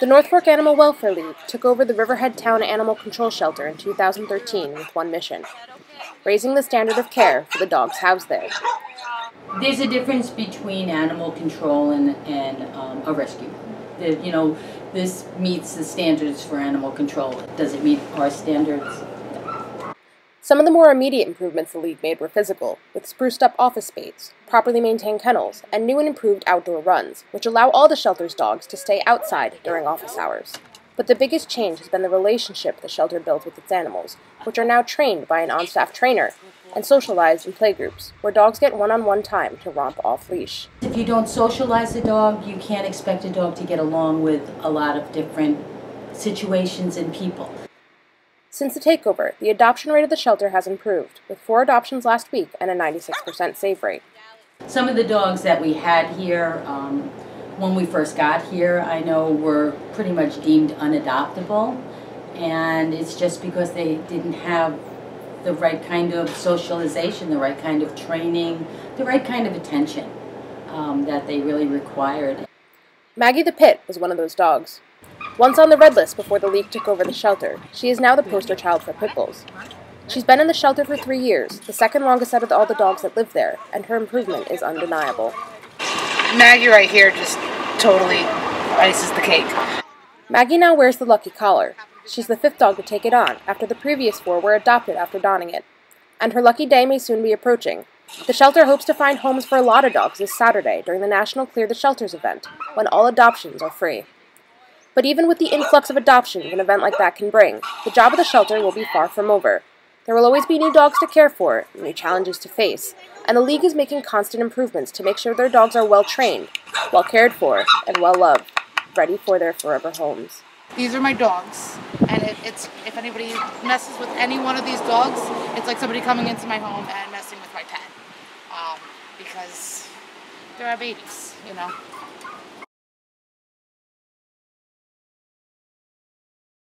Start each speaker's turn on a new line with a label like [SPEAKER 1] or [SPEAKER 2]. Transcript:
[SPEAKER 1] The North Fork Animal Welfare League took over the Riverhead Town Animal Control Shelter in 2013 with one mission: raising the standard of care for the dogs housed there.
[SPEAKER 2] There's a difference between animal control and a rescue. This meets the standards for animal control. Does it meet our standards?
[SPEAKER 1] Some of the more immediate improvements the League made were physical, with spruced-up office space, properly maintained kennels, and new and improved outdoor runs, which allow all the shelter's dogs to stay outside during office hours. But the biggest change has been the relationship the shelter builds with its animals, which are now trained by an on-staff trainer and socialized in playgroups, where dogs get one-on-one time to romp off-leash.
[SPEAKER 2] If you don't socialize a dog, you can't expect a dog to get along with a lot of different situations and people.
[SPEAKER 1] Since the takeover, the adoption rate of the shelter has improved, with 4 adoptions last week and a 96% save rate.
[SPEAKER 2] Some of the dogs that we had here when we first got here, I know were pretty much deemed unadoptable, and it's just because they didn't have the right kind of socialization, the right kind of training, the right kind of attention that they really required.
[SPEAKER 1] Maggie the Pit was one of those dogs. Once on the red list before the League took over the shelter, she is now the poster child for pit bulls. She's been in the shelter for 3 years, the second longest out of all the dogs that live there, and her improvement is undeniable.
[SPEAKER 3] Maggie right here just totally ices the cake.
[SPEAKER 1] Maggie now wears the lucky collar. She's the 5th dog to take it on, after the previous 4 were adopted after donning it. And her lucky day may soon be approaching. The shelter hopes to find homes for a lot of dogs this Saturday during the National Clear the Shelters event, when all adoptions are free. But even with the influx of adoptions an event like that can bring, the job of the shelter will be far from over. There will always be new dogs to care for, new challenges to face, and the League is making constant improvements to make sure their dogs are well trained, well cared for, and well loved, ready for their forever homes.
[SPEAKER 3] These are my dogs, and it's if anybody messes with any one of these dogs, it's like somebody coming into my home and messing with my pet, because they're our babies, you know.